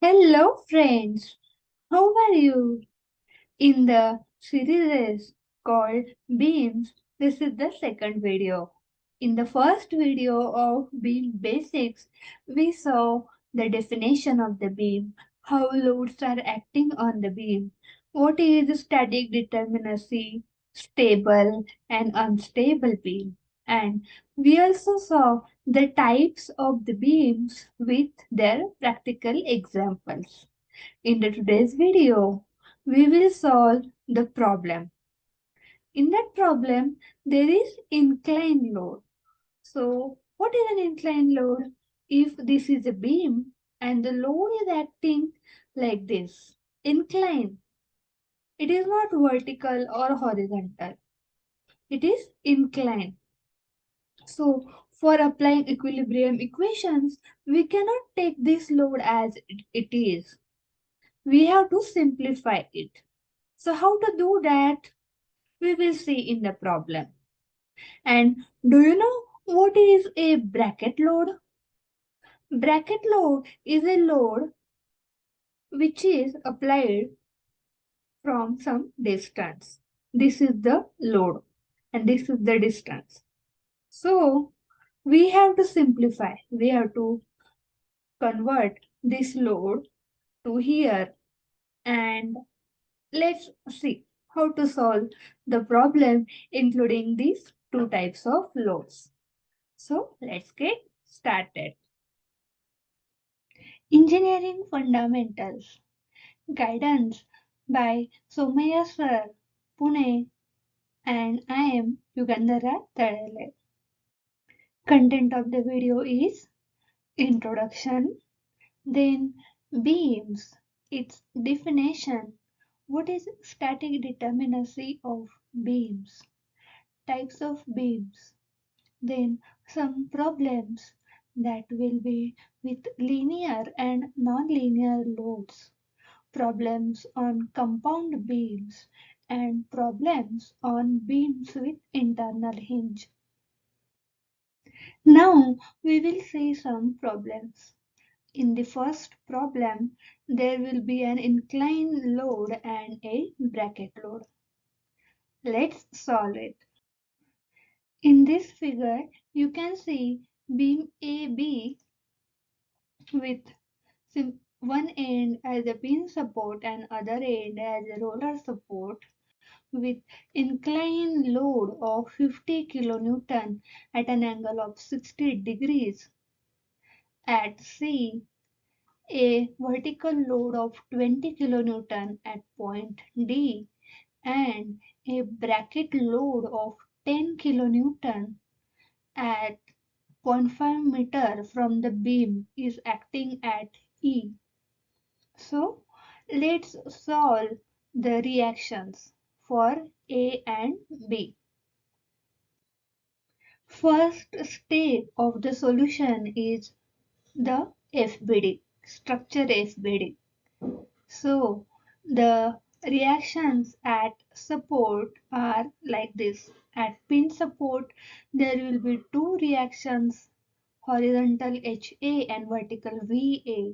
Hello, friends. How are you? In the series called Beams, this is the second video. In the first video of beam basics, we saw the definition of the beam, how loads are acting on the beam, what is static determinacy, stable and unstable beam, and we also saw the types of the beams with their practical examples. In the today's video, we will solve the problem. In that problem, there is inclined load. So, what is an inclined load? If this is a beam and the load is acting like this, inclined, it is not vertical or horizontal. It is inclined. So, for applying equilibrium equations, we cannot take this load as it is. We have to simplify it. So, how to do that? We will see in the problem. And do you know what is a bracket load? Bracket load is a load which is applied from some distance. This is the load and this is the distance. So we have to simplify. We have to convert this load to here, and let's see how to solve the problem including these two types of loads. So let's get started. Engineering Fundamentals Guidance by Somayya Sir, Pune, and I am Yugandhara Tadale. Content of the video is Introduction, then beams, its definition, what is static determinacy of beams, types of beams, then some problems that will be with linear and non-linear loads, problems on compound beams, and problems on beams with internal hinge. Now we will see some problems. In the first problem, there will be an inclined load and a bracket load. Let's solve it. In this figure, you can see beam AB with one end as a pin support and other end as a roller support with inclined load of 50 kilonewton at an angle of 60 degrees. At C, a vertical load of 20 kilonewton at point D and a bracket load of 10 kilonewton at 0.5 meter from the beam is acting at E. So let's solve the reactions for A and B. First step of the solution is the F.B.D, structure F.B.D. So the reactions at support are like this. At pin support, there will be two reactions, horizontal HA and vertical VA.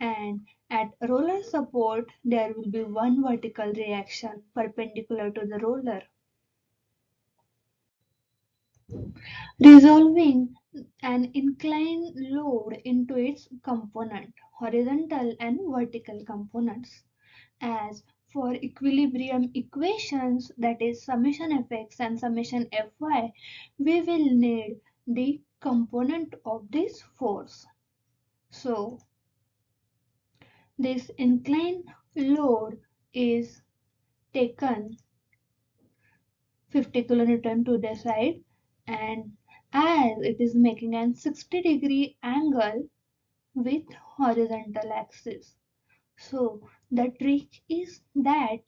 And at roller support, there will be one vertical reaction perpendicular to the roller. Resolving an inclined load into its component, horizontal and vertical components. As for equilibrium equations, that is summation fx and summation fy, we will need the component of this force. So this inclined load is taken 50 kilonewton to the side, and as it is making an 60-degree angle with horizontal axis. So the trick is that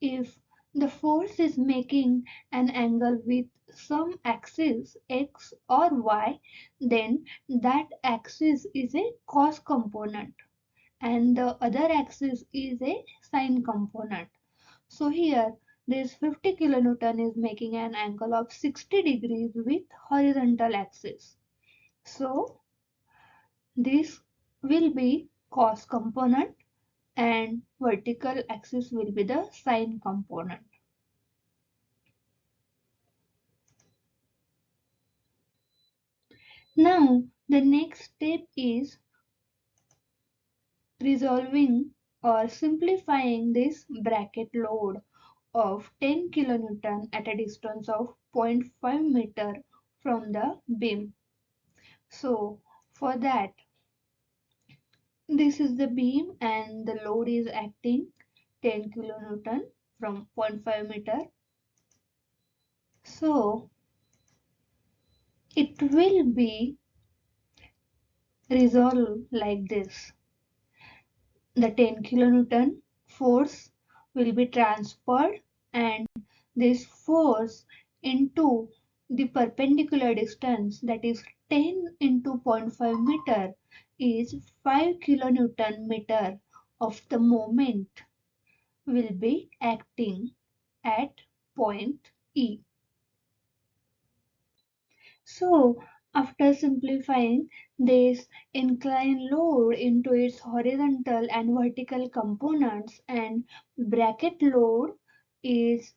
if the force is making an angle with some axis x or y, then that axis is a cos component and the other axis is a sine component. So here this 50 kilonewton is making an angle of 60 degrees with horizontal axis. So this will be cos component, and vertical axis will be the sine component. Now the next step is resolving or simplifying this bracket load of 10 kilonewton at a distance of 0.5 meter from the beam. So for that, this is the beam and the load is acting 10 kilonewton from 0.5 meter. So it will be resolved like this. The 10 kilonewton force will be transferred, and this force into the perpendicular distance, that is 10 into 0.5 meter, is 5 kilonewton meter of the moment will be acting at point E. So, after simplifying this inclined load into its horizontal and vertical components, and bracket load is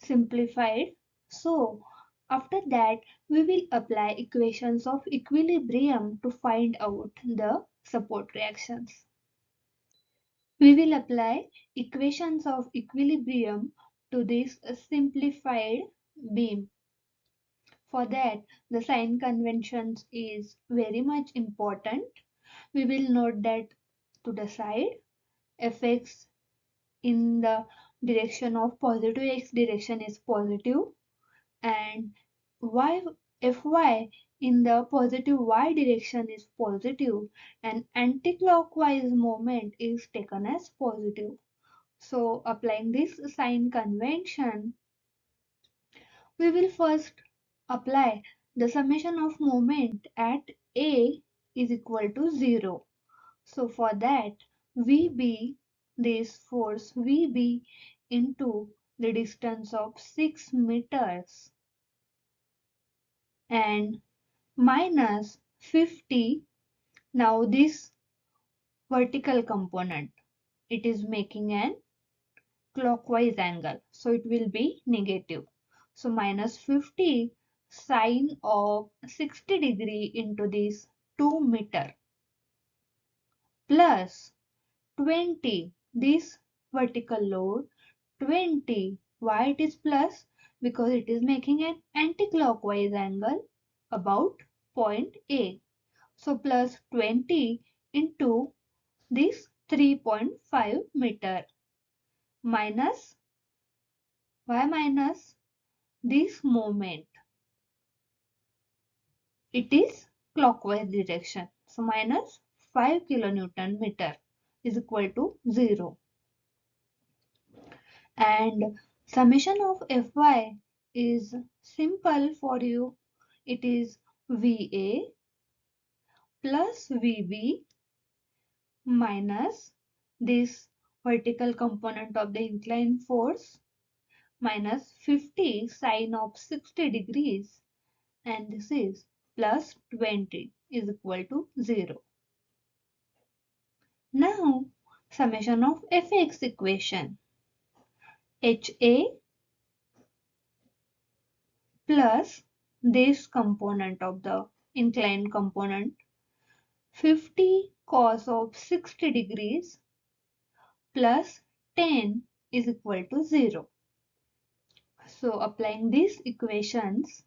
simplified. So, after that, we will apply equations of equilibrium to find out the support reactions. We will apply equations of equilibrium to this simplified beam. For that, the sign conventions is very much important. We will note that to the side, Fx in the direction of positive x direction is positive, and y Fy in the positive y direction is positive, and anticlockwise moment is taken as positive. So applying this sign convention, we will first apply the summation of moment at A is equal to 0. So for that, VB, this force VB into the distance of 6 meters and minus 50. Now this vertical component, it is making an clockwise angle, so it will be negative. So minus 50 sine of 60 degree into this 2 meter plus 20 this vertical load 20. Why it is plus? Because it is making an anti-clockwise angle about point A. So plus 20 into this 3.5 meter minus, why minus this moment, it is clockwise direction. So minus 5 kilonewton meter is equal to 0. And summation of Fy is simple for you. It is Va plus Vb minus this vertical component of the inclined force minus 50 sine of 60 degrees, and this is plus 20 is equal to 0. Now summation of Fx equation, Ha plus this component of the inclined component 50 cos of 60 degrees plus 10 is equal to 0. So applying these equations,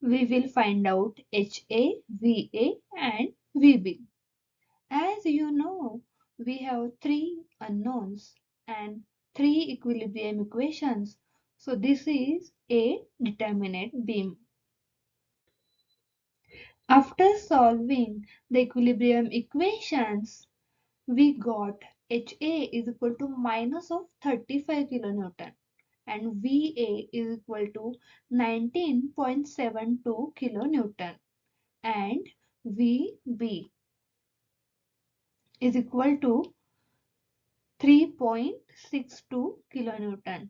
we will find out HA, VA and VB. As you know, we have three unknowns and three equilibrium equations. So this is a determinate beam. After solving the equilibrium equations, we got HA is equal to minus of 35 kilonewton and VA is equal to 19.72 kilonewton and VB is equal to 3.62 kilonewton.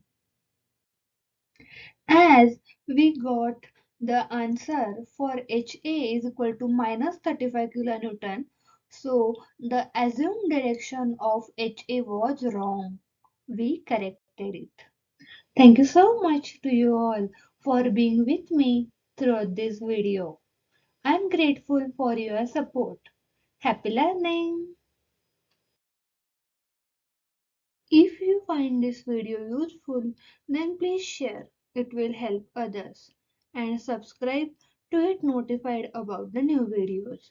As we got the answer for HA is equal to minus 35 kilonewton, So the assumed direction of HA was wrong. We corrected it. Thank you so much to you all for being with me throughout this video. I'm grateful for your support. Happy learning! If you find this video useful, then please share. It will help others. And subscribe to get notified about the new videos.